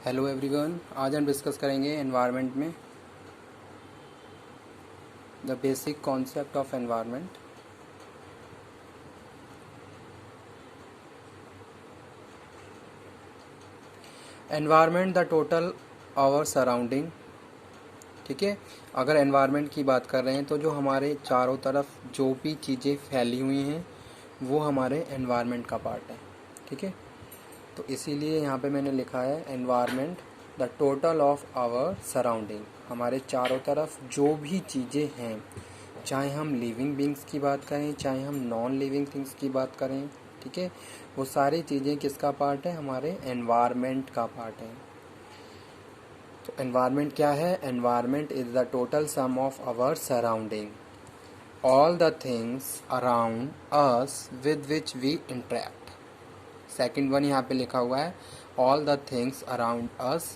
Hello everyone, आज हम discuss करेंगे एनवायरनमेंट में the basic concept of environment. Environment the total our surrounding. ठीक है, अगर एनवायरनमेंट की बात कर रहे हैं तो जो हमारे चारों तरफ जो भी चीज़ें फैली हुई हैं वो हमारे एनवायरनमेंट का पार्ट है। ठीक है, तो इसीलिए यहाँ पे मैंने लिखा है environment the total of our surrounding. हमारे चारों तरफ जो भी चीज़ें हैं, चाहे हम लिविंग बींग्स की बात करें चाहे हम नॉन लिविंग थिंग्स की बात करें, ठीक है, वो सारी चीज़ें किसका पार्ट है? हमारे एनवायरनमेंट का पार्ट है। तो एनवायरनमेंट क्या है? Environment is the total sum of our surrounding, all the things around us with which we interact. Second one यहाँ पे लिखा हुआ है all the things around us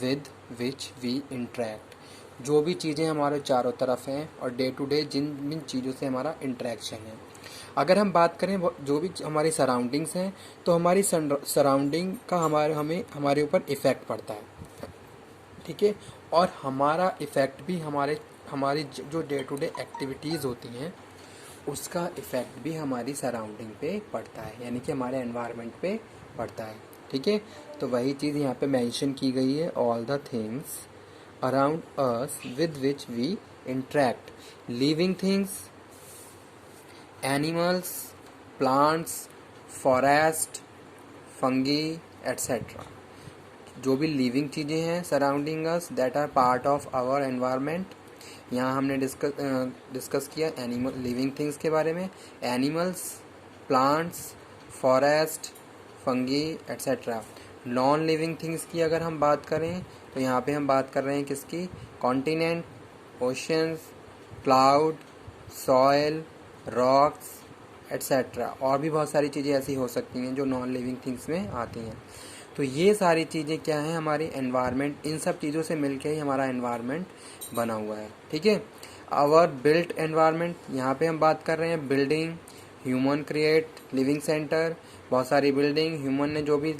with which we interact. जो भी चीज़ें हमारे चारों तरफ हैं और डे टू डे जिन जिन चीज़ों से हमारा इंटरेक्शन है। अगर हम बात करें जो भी हमारी सराउंडिंग्स हैं तो हमारी सराउंडिंग का हमारे ऊपर इफ़ेक्ट पड़ता है। ठीक है, और हमारा इफ़ेक्ट भी हमारी जो डे टू डे एक्टिविटीज़ होती हैं उसका इफ़ेक्ट भी हमारी सराउंडिंग पे पड़ता है, यानी कि हमारे एनवायरनमेंट पे पड़ता है। ठीक है, तो वही चीज़ यहाँ पे मेंशन की गई है, all the things around us with which we interact, living things, animals, plants, forest, fungi etcetera. जो भी लिविंग चीज़ें हैं surrounding us that are part of our environment. यहाँ हमने डिस्कस किया एनिमल लिविंग थिंग्स के बारे में, animals, plants, forest, fungi etcetera. Non living things की अगर हम बात करें तो यहाँ पे हम बात कर रहे हैं किसकी? Continent, oceans, cloud, soil, rocks etcetera. और भी बहुत सारी चीज़ें ऐसी हो सकती हैं जो नॉन लिविंग थिंग्स में आती हैं। तो ये सारी चीज़ें क्या हैं? हमारी एनवायरनमेंट, इन सब चीज़ों से मिलके ही हमारा एनवायरनमेंट बना हुआ है। ठीक है, आवर बिल्ट एनवायरनमेंट, यहाँ पे हम बात कर रहे हैं building, human create living centre. बहुत सारी बिल्डिंग ह्यूमन ने जो भी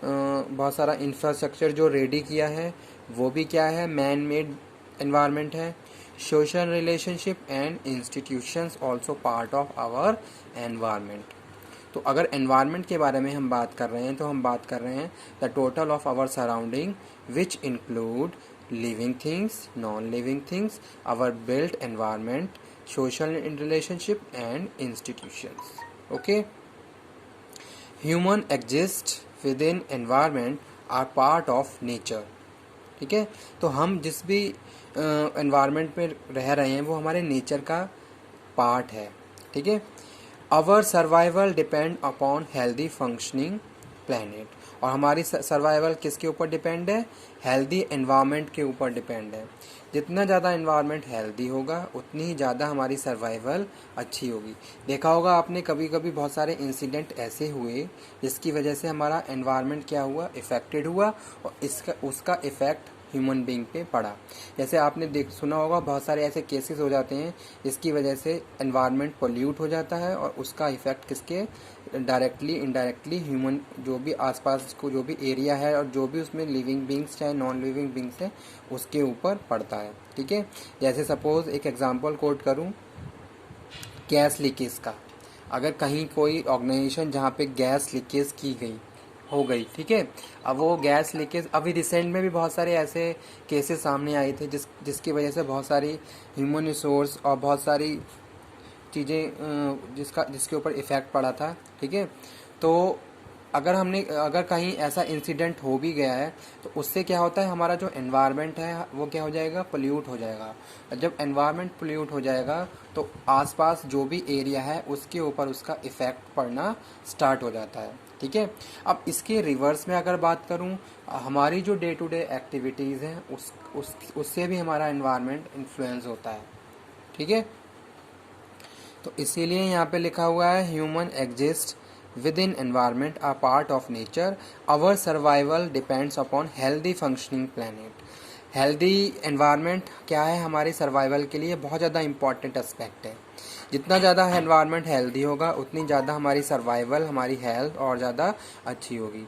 बहुत सारा इंफ्रास्ट्रक्चर जो रेडी किया है वो भी क्या है? मैन मेड एनवायरनमेंट है। Social relationship and institutions also part of our environment. तो अगर एनवायरनमेंट के बारे में हम बात कर रहे हैं तो हम बात कर रहे हैं the total of our surrounding which include living things, non living things, our built environment, social relationship and institutions. Okay, human exist within environment are part of nature. ठीक है, तो हम जिस भी एनवायरनमेंट में रह रहे हैं वो हमारे नेचर का पार्ट है। ठीक है, our survival depend upon healthy functioning planet. और हमारी सर्वाइवल किसके ऊपर डिपेंड है? हेल्दी एनवायरनमेंट के ऊपर डिपेंड है। जितना ज़्यादा एनवायरनमेंट हेल्दी होगा उतनी ही ज़्यादा हमारी सर्वाइवल अच्छी होगी। देखा होगा आपने कभी कभी बहुत सारे इंसिडेंट ऐसे हुए जिसकी वजह से हमारा एनवायरनमेंट क्या हुआ? इफ़ेक्टेड हुआ, और उसका इफ़ेक्ट ह्यूमन बीइंग पे पड़ा। जैसे आपने सुना होगा बहुत सारे ऐसे केसेस हो जाते हैं जिसकी वजह से एनवायरनमेंट पोल्यूट हो जाता है और उसका इफ़ेक्ट किसके? डायरेक्टली इनडायरेक्टली ह्यूमन जो भी आसपास को जो भी एरिया है और जो भी उसमें लिविंग बींग्स चाहे नॉन लिविंग बींग्स है उसके ऊपर पड़ता है। ठीक है, जैसे सपोज एक एग्जांपल कोट करूं गैस लीकेज का। अगर कहीं कोई ऑर्गेनाइजेशन जहाँ पे गैस लीकेज हो गई, ठीक है, अब वो गैस लीकेज अभी रिसेंट में भी बहुत सारे ऐसे केसेस सामने आए थे जिसकी वजह से बहुत सारी ह्यूमन रिसोर्स और बहुत सारी चीज़ें जिसके ऊपर इफ़ेक्ट पड़ा था। ठीक है, तो अगर कहीं ऐसा इंसिडेंट हो भी गया है तो उससे क्या होता है? हमारा जो एनवायरनमेंट है वो क्या हो जाएगा? पोल्यूट हो जाएगा। जब एनवायरनमेंट पोल्यूट हो जाएगा तो आसपास जो भी एरिया है उसके ऊपर उसका इफ़ेक्ट पड़ना स्टार्ट हो जाता है। ठीक है, अब इसके रिवर्स में अगर बात करूं, हमारी जो डे टू डे एक्टिविटीज़ हैं उससे भी हमारा एनवायरनमेंट इन्फ्लुएंस होता है। ठीक है, तो इसीलिए यहाँ पे लिखा हुआ है human exist within environment are part of nature, our survival depends upon healthy functioning planet. Healthy environment क्या है हमारे सर्वाइवल के लिए बहुत ज़्यादा इम्पॉर्टेंट एस्पेक्ट है। जितना ज़्यादा एनवायरनमेंट हेल्दी होगा उतनी ज़्यादा हमारी सर्वाइवल, हमारी हेल्थ और ज़्यादा अच्छी होगी।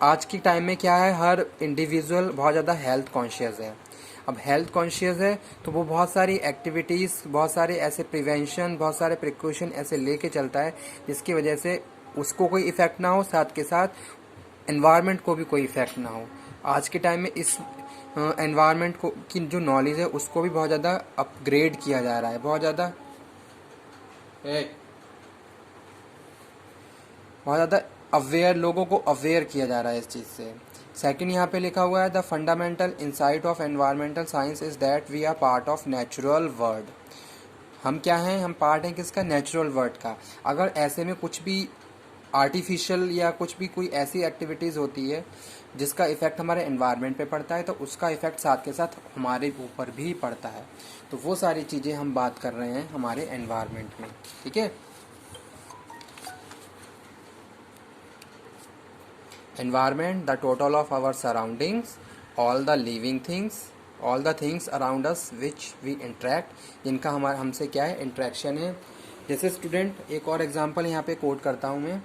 आज की टाइम में क्या है, हर इंडिविजुअल बहुत ज़्यादा हेल्थ कॉन्शियस है। अब हेल्थ कॉन्शियस है तो वो बहुत सारी एक्टिविटीज़, बहुत सारे ऐसे प्रिवेंशन, बहुत सारे प्रिकॉशन ऐसे लेके चलता है जिसकी वजह से उसको कोई इफ़ेक्ट ना हो, साथ के साथ एनवायरनमेंट को भी कोई इफ़ेक्ट ना हो। आज के टाइम में इस एनवायरनमेंट को की जो नॉलेज है उसको भी बहुत ज़्यादा अपग्रेड किया जा रहा है, बहुत ज़्यादा अवेयर, लोगों को अवेयर किया जा रहा है इस चीज़ से। सेकंड यहाँ पे लिखा हुआ है the fundamental insight of environmental science is that we are part of natural world. हम क्या हैं, हम पार्ट हैं किसका, नेचुरल वर्ल्ड का। अगर ऐसे में कुछ भी आर्टिफिशियल या कुछ भी कोई ऐसी एक्टिविटीज़ होती है जिसका इफ़ेक्ट हमारे एनवायरनमेंट पे पड़ता है तो उसका इफ़ेक्ट साथ के साथ हमारे ऊपर भी पड़ता है। तो वो सारी चीज़ें हम बात कर रहे हैं हमारे एनवायरनमेंट में, ठीक है। Environment, the total of our surroundings, all the living things, all the things around us which we interact, जिनका हमारा हमसे क्या है, इंट्रैक्शन है। जैसे स्टूडेंट एक और एग्जांपल यहाँ पे कोट करता हूँ मैं।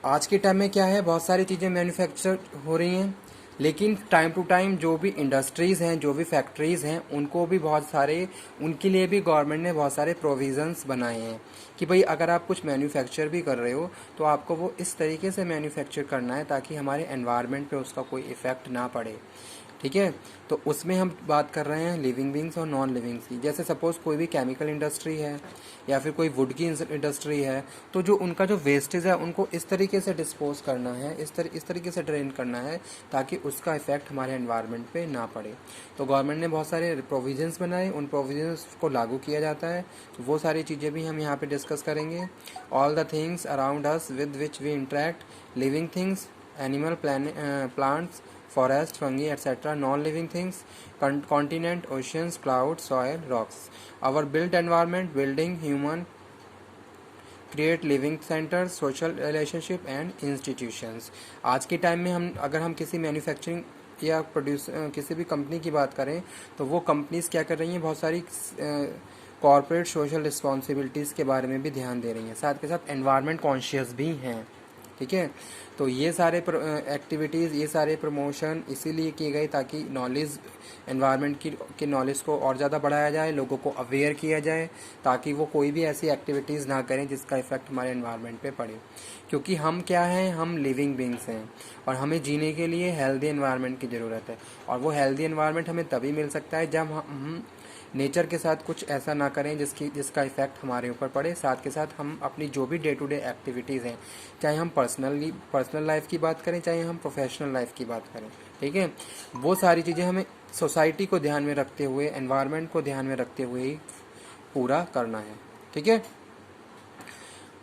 आज के टाइम में क्या है, बहुत सारी चीज़ें मैन्युफैक्चर हो रही हैं, लेकिन टाइम टू टाइम जो भी इंडस्ट्रीज़ हैं, जो भी फैक्ट्रीज़ हैं, उनको भी बहुत सारे, उनके लिए भी गवर्नमेंट ने बहुत सारे प्रोविज़न्स बनाए हैं कि भाई अगर आप कुछ मैन्युफैक्चर भी कर रहे हो तो आपको वो इस तरीके से मैन्युफैक्चर करना है ताकि हमारे एनवायरनमेंट पे उसका कोई इफ़ेक्ट ना पड़े, ठीक है। तो उसमें हम बात कर रहे हैं लिविंग बींग्स और नॉन लिविंग्स की। जैसे सपोज़ कोई भी केमिकल इंडस्ट्री है या फिर कोई वुड की इंडस्ट्री है, तो जो उनका जो वेस्टेज है उनको इस तरीके से डिस्पोज करना है, इस तरीके से ड्रेन करना है ताकि उसका इफ़ेक्ट हमारे एनवायरनमेंट पे ना पड़े। तो गवर्नमेंट ने बहुत सारे प्रोविजंस बनाए, उन प्रोविजंस को लागू किया जाता है। तो वो सारी चीज़ें भी हम यहाँ पे डिस्कस करेंगे। All the things around us with which we interact, living things, animal, plants, forest, fungi, etc., non-living things, continent, oceans, clouds, soil, rocks. Our built environment, building, human, create living centers, social relationship and institutions. आज के time में हम किसी manufacturing या किसी भी company की बात करें तो वो कंपनीज क्या कर रही हैं, बहुत सारी कॉर्पोरेट सोशल रिस्पॉन्सिबिलिटीज़ के बारे में भी ध्यान दे रही हैं, साथ के साथ एनवायरनमेंट कॉन्शियस भी हैं, ठीक है। तो ये सारे एक्टिविटीज़, ये सारे प्रमोशन इसीलिए किए गए ताकि नॉलेज, एनवायरनमेंट की नॉलेज को और ज़्यादा बढ़ाया जाए, लोगों को अवेयर किया जाए ताकि वो कोई भी ऐसी एक्टिविटीज़ ना करें जिसका इफ़ेक्ट हमारे एनवायरनमेंट पे पड़े। क्योंकि हम क्या हैं, हम लिविंग बींग्स हैं और हमें जीने के लिए हेल्दी एनवायरनमेंट की ज़रूरत है। और वो हेल्दी एनवायरनमेंट हमें तभी मिल सकता है जब हम नेचर के साथ कुछ ऐसा ना करें जिसका इफ़ेक्ट हमारे ऊपर पड़े। साथ के साथ हम अपनी जो भी डे टू डे एक्टिविटीज़ हैं, चाहे हम पर्सनल लाइफ की बात करें, चाहे हम प्रोफेशनल लाइफ की बात करें, ठीक है, वो सारी चीज़ें हमें सोसाइटी को ध्यान में रखते हुए, एनवायरनमेंट को ध्यान में रखते हुए ही पूरा करना है, ठीक है।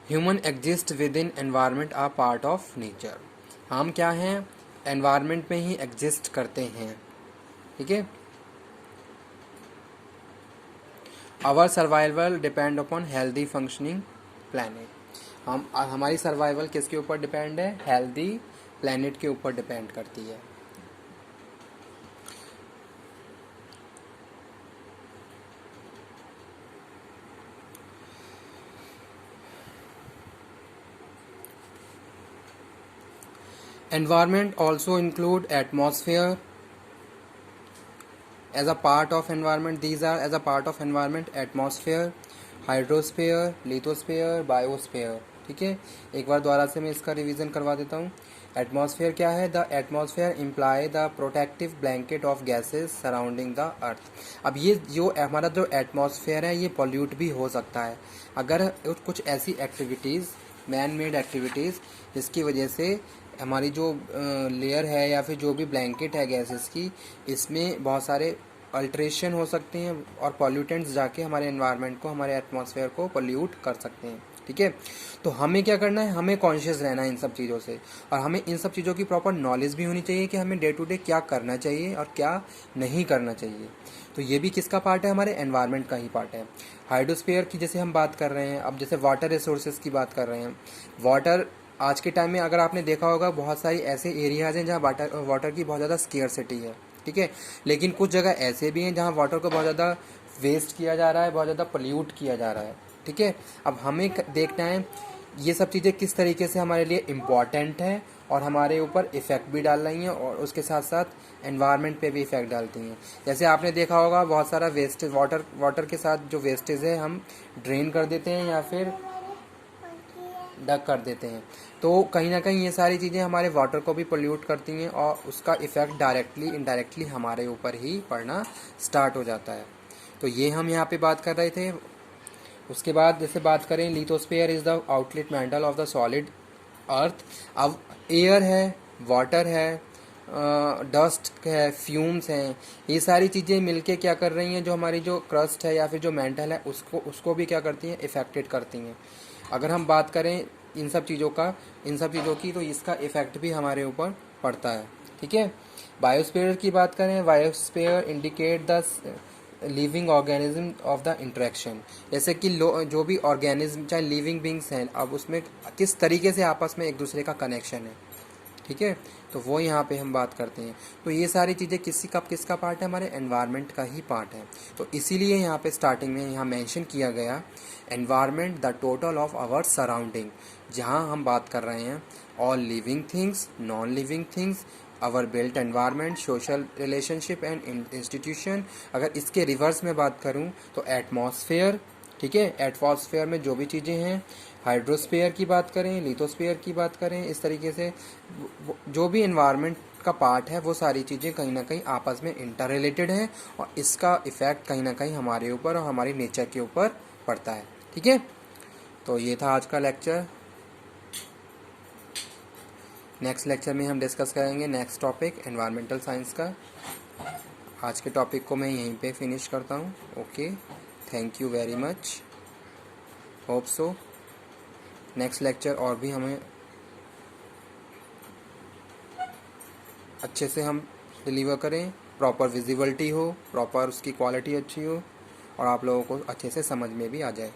Human exist within environment are part of nature. हम क्या हैं, एनवायरनमेंट में ही एग्जिस्ट करते हैं, ठीक है। Our survival depend upon healthy functioning planet. हमारी सर्वाइवल किसके ऊपर डिपेंड है, हेल्दी प्लानट के ऊपर डिपेंड करती है। Environment also include atmosphere as a part of environment. These are as a part of environment: atmosphere, hydrosphere, lithosphere, biosphere, ठीक है। एक बार दोबारा से मैं इसका रिवीजन करवा देता हूँ। एटमॉस्फेयर क्या है, the atmosphere imply the protective blanket of gases surrounding the earth. अब ये जो हमारा जो एटमॉस्फेयर है ये पॉल्यूट भी हो सकता है अगर कुछ ऐसी एक्टिविटीज़, मैन मेड एक्टिविटीज़, जिसकी वजह से हमारी जो लेयर है या फिर जो भी ब्लैंकेट है गैसेस की, इसमें बहुत सारे अल्ट्रेशन हो सकते हैं और पॉल्यूटेंट्स जाके हमारे एनवायरनमेंट को, हमारे एटमॉस्फेयर को पॉल्यूट कर सकते हैं, ठीक है। तो हमें क्या करना है, हमें कॉन्शियस रहना है इन सब चीज़ों से, और हमें इन सब चीज़ों की प्रॉपर नॉलेज भी होनी चाहिए कि हमें डे टू डे क्या करना चाहिए और क्या नहीं करना चाहिए। तो ये भी किसका पार्ट है, हमारे एनवायरनमेंट का ही पार्ट है। हाइड्रोस्फीयर की जैसे हम बात कर रहे हैं, अब जैसे वाटर रिसोर्सेज की बात कर रहे हैं, वाटर आज के टाइम में अगर आपने देखा होगा बहुत सारी ऐसे एरियाज़ हैं जहाँ वाटर की बहुत ज़्यादा स्केर्सिटी है, ठीक है। लेकिन कुछ जगह ऐसे भी हैं जहाँ वाटर को बहुत ज़्यादा वेस्ट किया जा रहा है, बहुत ज़्यादा पोल्यूट किया जा रहा है, ठीक है। अब हमें देखना है ये सब चीज़ें किस तरीके से हमारे लिए इम्पॉर्टेंट है और हमारे ऊपर इफ़ेक्ट भी डाल रही हैं और उसके साथ साथ एनवायरनमेंट पे भी इफ़ेक्ट डालती हैं। जैसे आपने देखा होगा बहुत सारा वेस्टेज वाटर के साथ जो वेस्टेज है हम ड्रेन कर देते हैं या फिर डक कर देते हैं। तो कहीं ना कहीं ये सारी चीज़ें हमारे वाटर को भी पोल्यूट करती हैं और उसका इफ़ेक्ट डायरेक्टली इनडायरेक्टली हमारे ऊपर ही पड़ना स्टार्ट हो जाता है। तो ये हम यहाँ पे बात कर रहे थे। उसके बाद जैसे बात करें lithosphere is the outlet mental of the solid earth. अब एयर है, वाटर है, डस्ट है, फ्यूम्स हैं, ये सारी चीज़ें मिलके क्या कर रही हैं, जो हमारी जो क्रस्ट है या फिर जो मेंटल है उसको भी क्या करती हैं, इफ़ेक्टेड करती हैं। अगर हम बात करें इन सब चीज़ों की, तो इसका इफ़ेक्ट भी हमारे ऊपर पड़ता है, ठीक है। बायोस्फीयर की बात करें, biosphere indicate the living organism of the interaction. जैसे कि जो भी ऑर्गेनिज्म चाहे लिविंग बींग्स हैं, अब उसमें किस तरीके से आपस में एक दूसरे का कनेक्शन है, ठीक है। तो वो यहाँ पे हम बात करते हैं। तो ये सारी चीज़ें किसका पार्ट है, हमारे एनवायरनमेंट का ही पार्ट है। तो इसीलिए यहाँ पे स्टार्टिंग में यहाँ मेंशन किया गया environment the total of our surrounding, जहाँ हम बात कर रहे हैं all living things, non living things, our built environment, social relationship and institution. अगर इसके रिवर्स में बात करूँ तो एटमॉस्फेयर, ठीक है। एटमॉस्फेयर में जो भी चीज़ें हैं, हाइड्रोस्फीयर की बात करें, लिथोस्फीयर की बात करें, इस तरीके से जो भी एनवायरनमेंट का पार्ट है वो सारी चीज़ें कहीं ना कहीं आपस में इंटर रिलेटेड हैं और इसका इफ़ेक्ट कहीं ना कहीं हमारे ऊपर और हमारी नेचर के ऊपर पड़ता है, ठीक है। तो ये था आज का लेक्चर। नेक्स्ट लेक्चर में हम डिस्कस करेंगे नेक्स्ट टॉपिक एनवायरमेंटल साइंस का। आज के टॉपिक को मैं यहीं पे फिनिश करता हूँ। Okay, thank you very much, hope so next lecture और भी हमें अच्छे से हम डिलीवर करें, प्रॉपर विजिबिलिटी हो, प्रॉपर उसकी क्वालिटी अच्छी हो और आप लोगों को अच्छे से समझ में भी आ जाए।